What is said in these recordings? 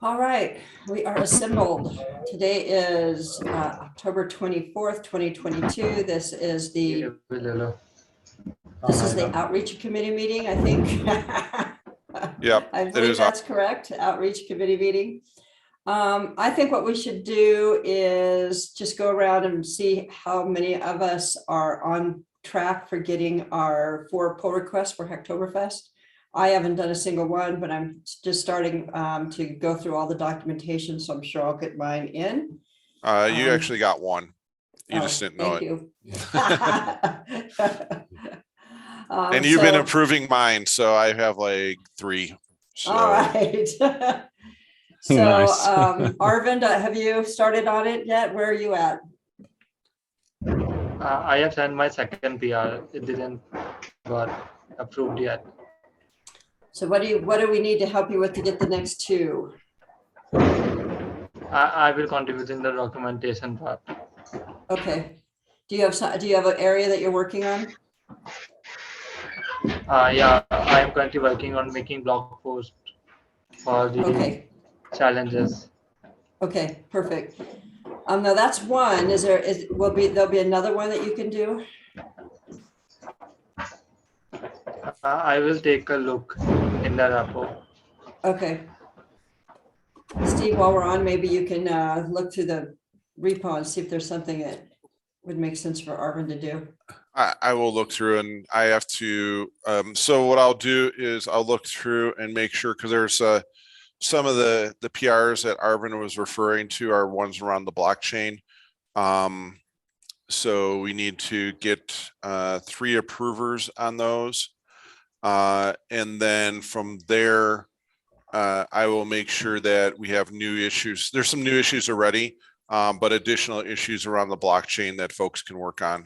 All right, we are assembled. Today is October 24th, 2022. This is the outreach committee meeting, I think. Yep, I believe that's correct, outreach committee meeting. I think what we should do is just go around and see how many of us are on track for getting our 4 pull requests for Hacktoberfest. I haven't done a single one, but I'm just starting to go through all the documentation, so I'm sure I'll get mine in. You actually got one. You just didn't know thank it. you. And you've been approving mine, so I have like 3. So. All right. So, nice. Arvind, have you started on it yet? Where are you at? I have sent my second PR. It didn't got approved yet. So what do we need to help you with to get the next 2? I will contribute in the documentation part. Okay. Do you have an area that you're working on? Yeah, I am currently working on making blog posts for the challenges. Okay, perfect. Now that's one. There'll be another one that you can do? I will take a look in the report. Okay. Steve, while we're on, maybe you can look through the repo and see if there's something that would make sense for Arvind to do. I will look through, and I have to. So what I'll do is I'll look through and make sure, because there's some of the PRs that Arvind was referring to are ones around the blockchain. So we need to get 3 approvers on those. And then from there, I will make sure that we have new issues. There's some new issues already, but additional issues around the blockchain that folks can work on,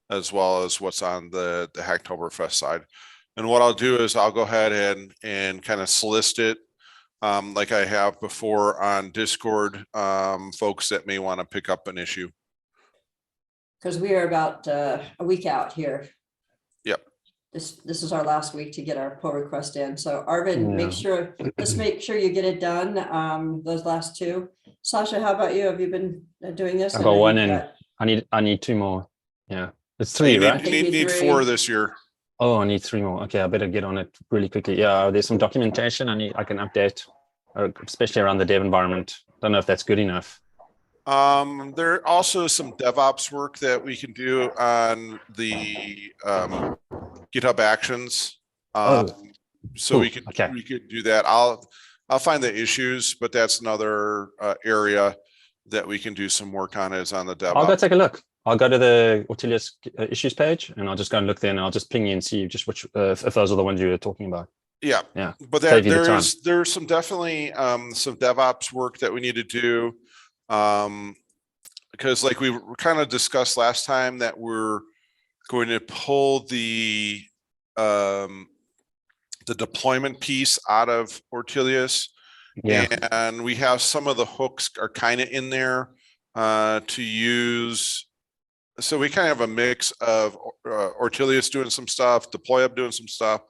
as well as what's on the Hacktoberfest side. And what I'll do is I'll go ahead and kind of solicit it, like I have before on Discord, folks that may want to pick up an issue. Because we are about a week out here. Yep. This is our last week to get our pull request in. So Arvind, let's make sure you get it done. Those last 2. Sasha, how about you? Have you been doing this? I got 1 in. I need 2 more. Yeah, it's 3, right? You need 4 this year. Oh, I need 3 more. Okay, I better get on it really quickly. Yeah, there's some documentation I can update, especially around the dev environment. Don't know if that's good enough. There are also some DevOps work that we can do on the GitHub Actions. So we could do that. I'll find the issues, but that's another area that we can do some work on, is on the DevOps. I'll go take a look. I'll go to the Ortelius issues page, and I'll just go and look there, and I'll just ping you and see just which if those are the ones you were talking about. Yeah, yeah. But there's some definitely some DevOps work that we need to do, because like we kind of discussed last time, that we're going to pull the deployment piece out of Ortelius, and we have some of the hooks are kind of in there to use. So we kind of have a mix of Ortelius doing some stuff, Deploy Up doing some stuff,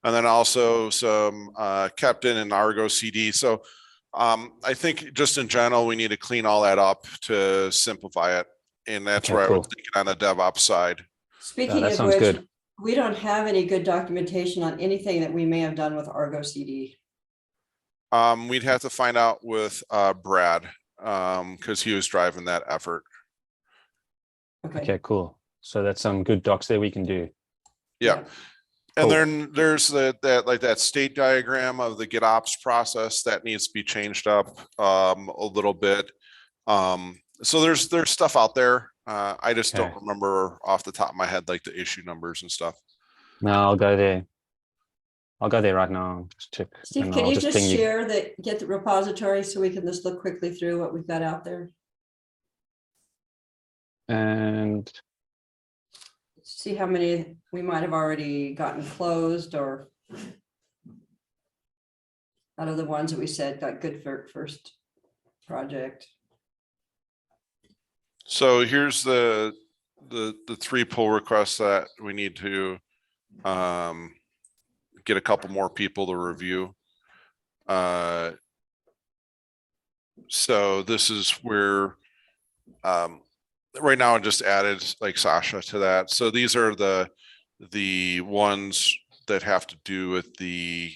and then also some Captain and Argo CD. So I think just in general, we need to clean all that up to simplify it. And that's where I was thinking on the DevOps side. Speaking of which, we don't have any good documentation on anything that we may have done with Argo CD. We'd have to find out with Brad, because he was driving that effort. Okay, cool. So that's some good docs there we can do. Yeah. And then there's that state diagram of the GitOps process that needs to be changed up a little bit. So there's stuff out there. I just don't remember off the top of my head, like the issue numbers and stuff. No, I'll go there. I'll go there right now. Just check. Steve, can you just share get the repository so we can just look quickly through what we've got out there? And see how many we might have already gotten closed, or out of the ones that we said got good for first project. So here's the 3 pull requests that we need to get a couple more people to review. So this is where, right now I just added like Sasha to that. So these are the ones that have to do with the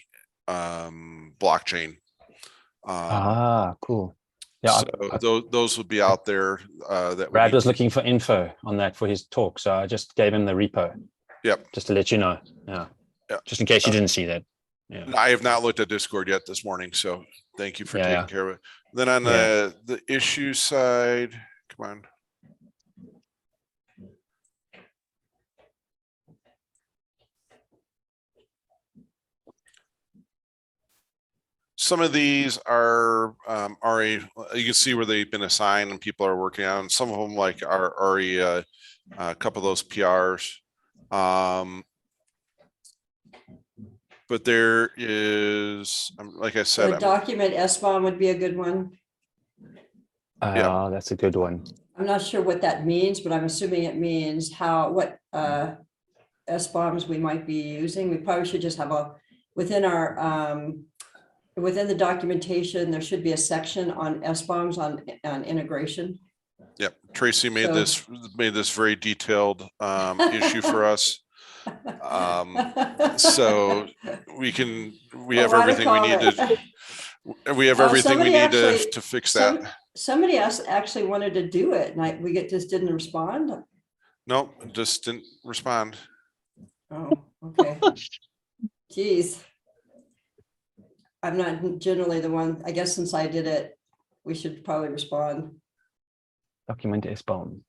blockchain. Cool. Yeah, So those would be out there that we Brad need was to- looking for info on that for his talk, so I just gave him the repo. Yep. Just to let you know. Yeah. Yeah. Just in case you didn't see that. Yeah. I have not looked at Discord yet this morning, so thank you for taking care of it. Then on the issue side, come on. Some of these are already, you can see where they've been assigned and people are working on. Some of them like are already a couple of those PRs. But there is, like I So said, document SBOM would be a good one. That's a good one. I'm not sure what that means, but I'm assuming it means what SBOMs we might be using. We probably should just have within the documentation, there should be a section on SBOMs on integration. Yep, Tracy made this very detailed issue for us. So we have everything we need to. We have everything we need to fix that. Somebody else actually wanted to do it, and we just didn't respond. Nope, just didn't respond. Oh, okay. Geez. I'm not generally the one, I guess since I did it, we should probably respond. Document SBOM.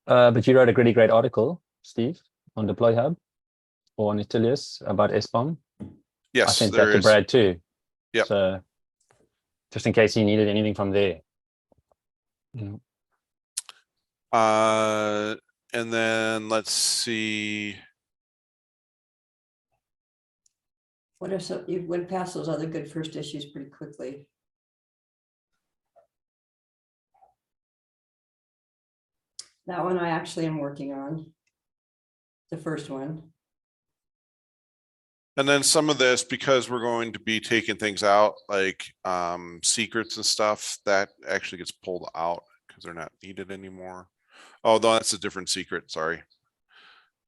But you wrote a really great article, Steve, on Deploy Hub or on Ortelius about SBOM. Yes, I sent that to Brad too. Yep. So just in case he needed anything from there. And then let's see. What are some, you went past those other good first issues pretty quickly. That one I actually am working on. The first one. And then some of this, because we're going to be taking things out like secrets and stuff, that actually gets pulled out because they're not needed anymore. Oh, no, that's a different secret. Sorry.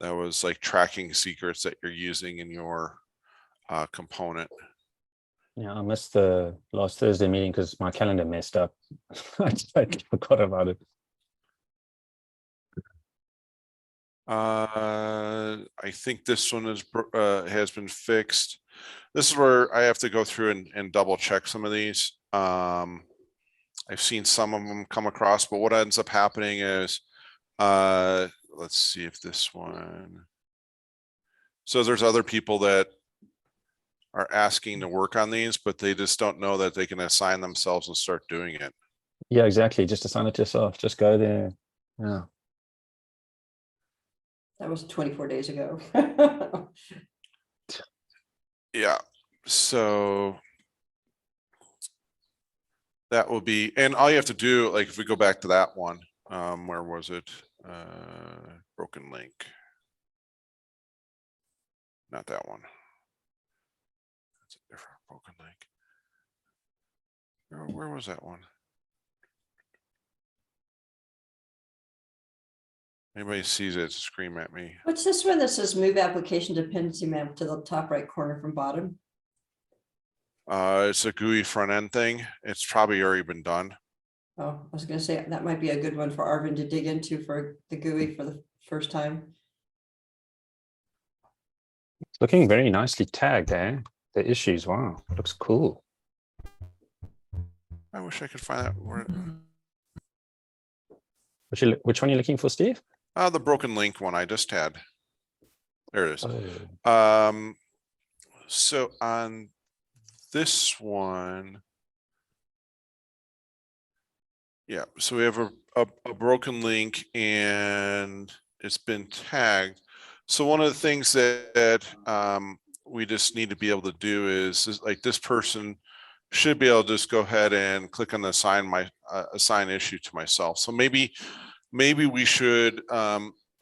That was like tracking secrets that you're using in your component. Yeah, I missed the last Thursday meeting because my calendar messed up. I totally forgot about it. I think this one has been fixed. This is where I have to go through and double check some of these. I've seen some of them come across, but what ends up happening is, let's see if this one. So there's other people that are asking to work on these, but they just don't know that they can assign themselves and start doing it. Yeah, exactly. Just assign it to yourself. Just go there. Yeah. That was 24 days ago. Yeah. So that will be, and all you have to do, like if we go back to that one, where was it? Broken link. Not that one. That's a different broken link. Where was that one? Anybody sees it, scream at me. What's this one that says move application dependency map to the top right corner from bottom? It's a GUI front end thing. It's probably already been done. Oh, I was going to say that might be a good one for Arvin to dig into for the GUI for the first time. It's looking very nicely tagged, eh? The issues. Wow, looks cool. I wish I could find that word. Which one are you looking for, Steve? The broken link one I just had. There it is. Oh. So on this one, yeah, so we have a broken link and it's been tagged. So one of the things that we just need to be able to do is like this person should be able to just go ahead and click on the assign issue to myself. So maybe we should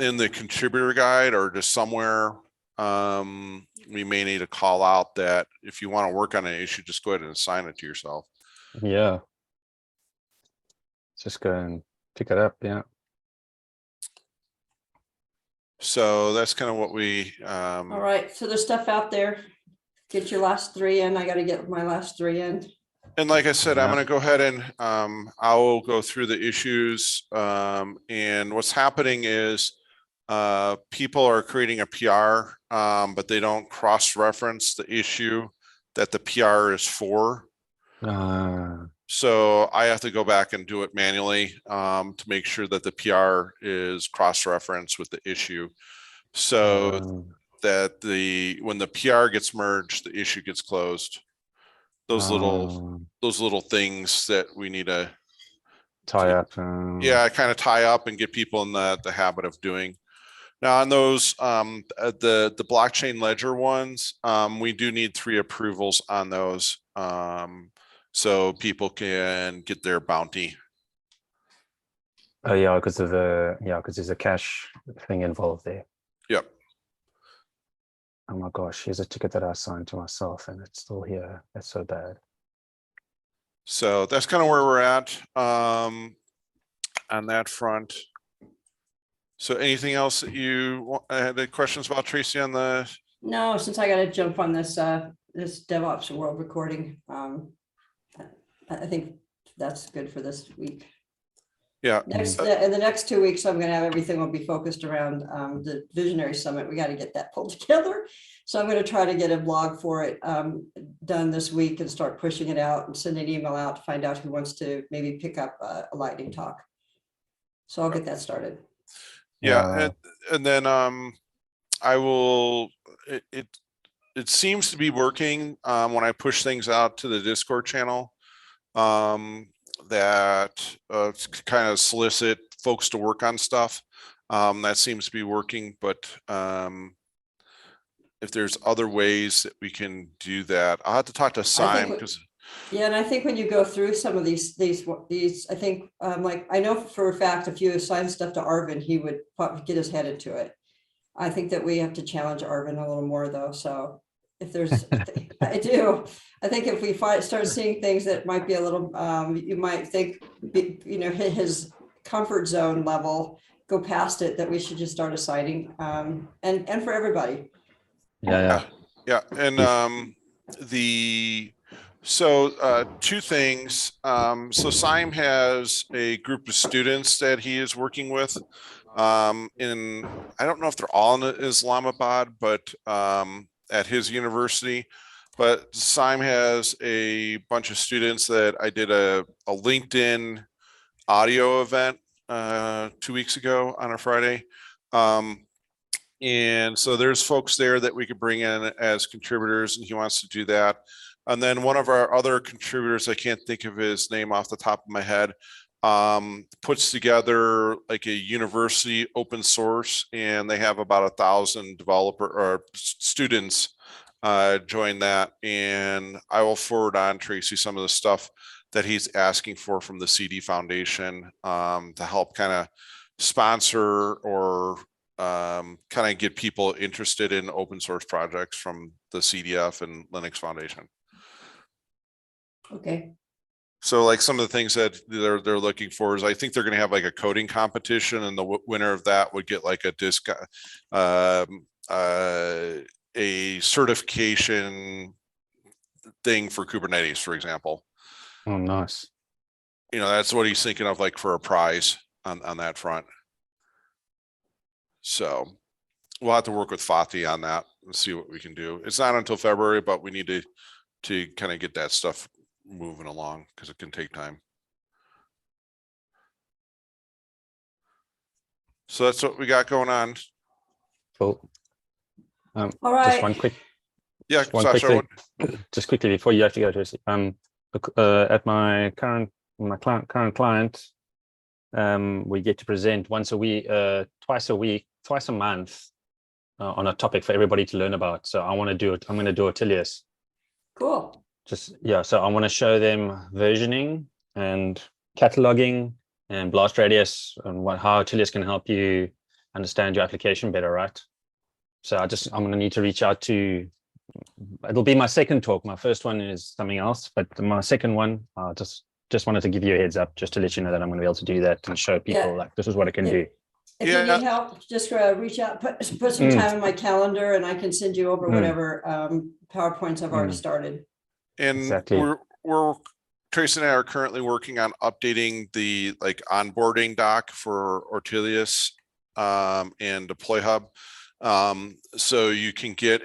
in the contributor guide or just somewhere we may need to call out that if you want to work on an issue, just go ahead and assign it to yourself. Yeah. Just go and pick it up. Yeah. So that's kind of what we, All right, so there's stuff out there. Get your last 3 in. I got to get my last 3 in. and like I said, I'm Yeah. going to go ahead and I will go through the issues. And what's happening is people are creating a PR, but they don't cross-reference the issue that the PR is for. So I have to go back and do it manually to make sure that the PR is cross-referenced with the issue. So that when the PR gets merged, the issue gets closed. Those little things that we need to tie up. yeah, kind of tie up and get people in the habit of doing. Now on those the blockchain ledger ones, we do need 3 approvals on those. So people can get their bounty. Oh yeah, because of because there's a cash thing involved there. Yep. Oh my gosh, here's a ticket that I assigned to myself and it's still here. That's so bad. So that's kind of where we're at on that front. So anything else that you had any questions about, Tracy, on the? No, since I got to jump on this this DevOps World recording, I think that's good for this week. Yeah. In the next 2 weeks, I'm going to have everything will be focused around the Visionary Summit. We got to get that pulled together. So I'm going to try to get a blog for it done this week and start pushing it out and send an email out to find out who wants to maybe pick up a lightning talk. So I'll get that started. Yeah, and then I will. It seems to be working when I push things out to the Discord channel. That kind of solicit folks to work on stuff. That seems to be working, but if there's other ways that we can do that, I'll have to talk to Simon because. Yeah, and I think when you go through some of these, I think like I know for a fact if you assign stuff to Arvin, he would probably get his head into it. I think that we have to challenge Arvin a little more though. So if there's, I do. I think if we start seeing things that might be a little, you might think, you know, his comfort zone level, go past it, that we should just start assigning, and for everybody. Yeah. And so 2 things. So Sime has a group of students that he is working with. I don't know if they're all in Islamabad, but at his university. But Sime has a bunch of students that I did a LinkedIn audio event 2 weeks ago on a Friday. And so there's folks there that we could bring in as contributors, and he wants to do that. And then one of our other contributors, I can't think of his name off the top of my head, puts together like a university open source, and they have about 1,000 developer or students join that. And I will forward on Tracy some of the stuff that he's asking for from the CD Foundation to help kind of sponsor or kind of get people interested in open source projects from the CDF and Linux Foundation. Okay. So like some of the things that they're looking for is I think they're going to have like a coding competition, and the winner of that would get like a discount, a certification thing for Kubernetes, for example. Oh, nice. You know, that's what he's thinking of, like for a prize on that front. So we'll have to work with Fatih on that and see what we can do. It's not until February, but we need to kind of get that stuff moving along because it can take time. So that's what we got going on. Cool. All right. Just one quick. Yeah, One Sasha, just quickly before you have to go to at my current client, we get to present twice a month on a topic for everybody to learn about. So I'm going to do Ortelius. Cool. So I want to show them versioning and cataloging and blast radius and how Ortelius can help you understand your application better, right? So I'm going to need to reach out to, it'll be my second talk. My first one is something else, but my second one, just wanted to give you a heads up, just to let you know that I'm going to be able to do that and show people like this is what I can do. If you need help, just reach out, put some time in my calendar, and I can send you over whatever PowerPoints I've already started. And Exactly. we're Tracy and I are currently working on updating the onboarding doc for Ortelius and Deploy Hub. So you can get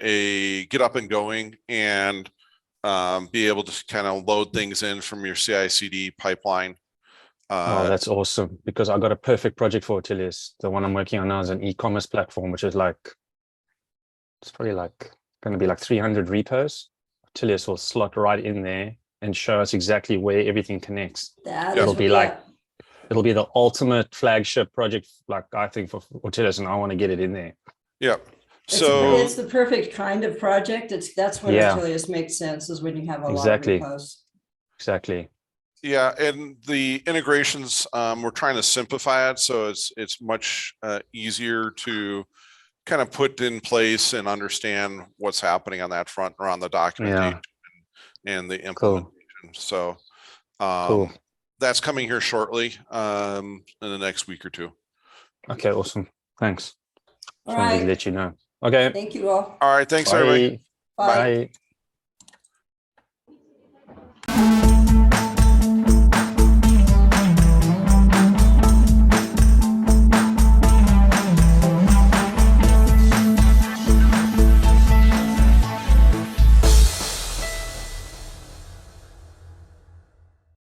up and going and be able to kind of load things in from your CI/CD pipeline. Oh, that's awesome, because I got a perfect project for Ortelius. The one I'm working on now is an e-commerce platform, which is it's probably going to be 300 repos. Ortelius will slot right in there and show us exactly where everything connects. It'll be the ultimate flagship project, I think, for Ortelius, and I want to get it in there. Yep. So it's the perfect kind of project. That's when Ortelius makes sense, is when you have a lot of repos. Exactly. Yeah, and the integrations, we're trying to simplify it, so it's much easier to kind of put in place and understand what's happening on that front around the documentation and the implementation. Cool. So that's coming here shortly in the next week or two. Okay, awesome. Thanks. All Just wanted to let you know. Okay. Thank you all. All right, thanks everybody. Bye. Bye.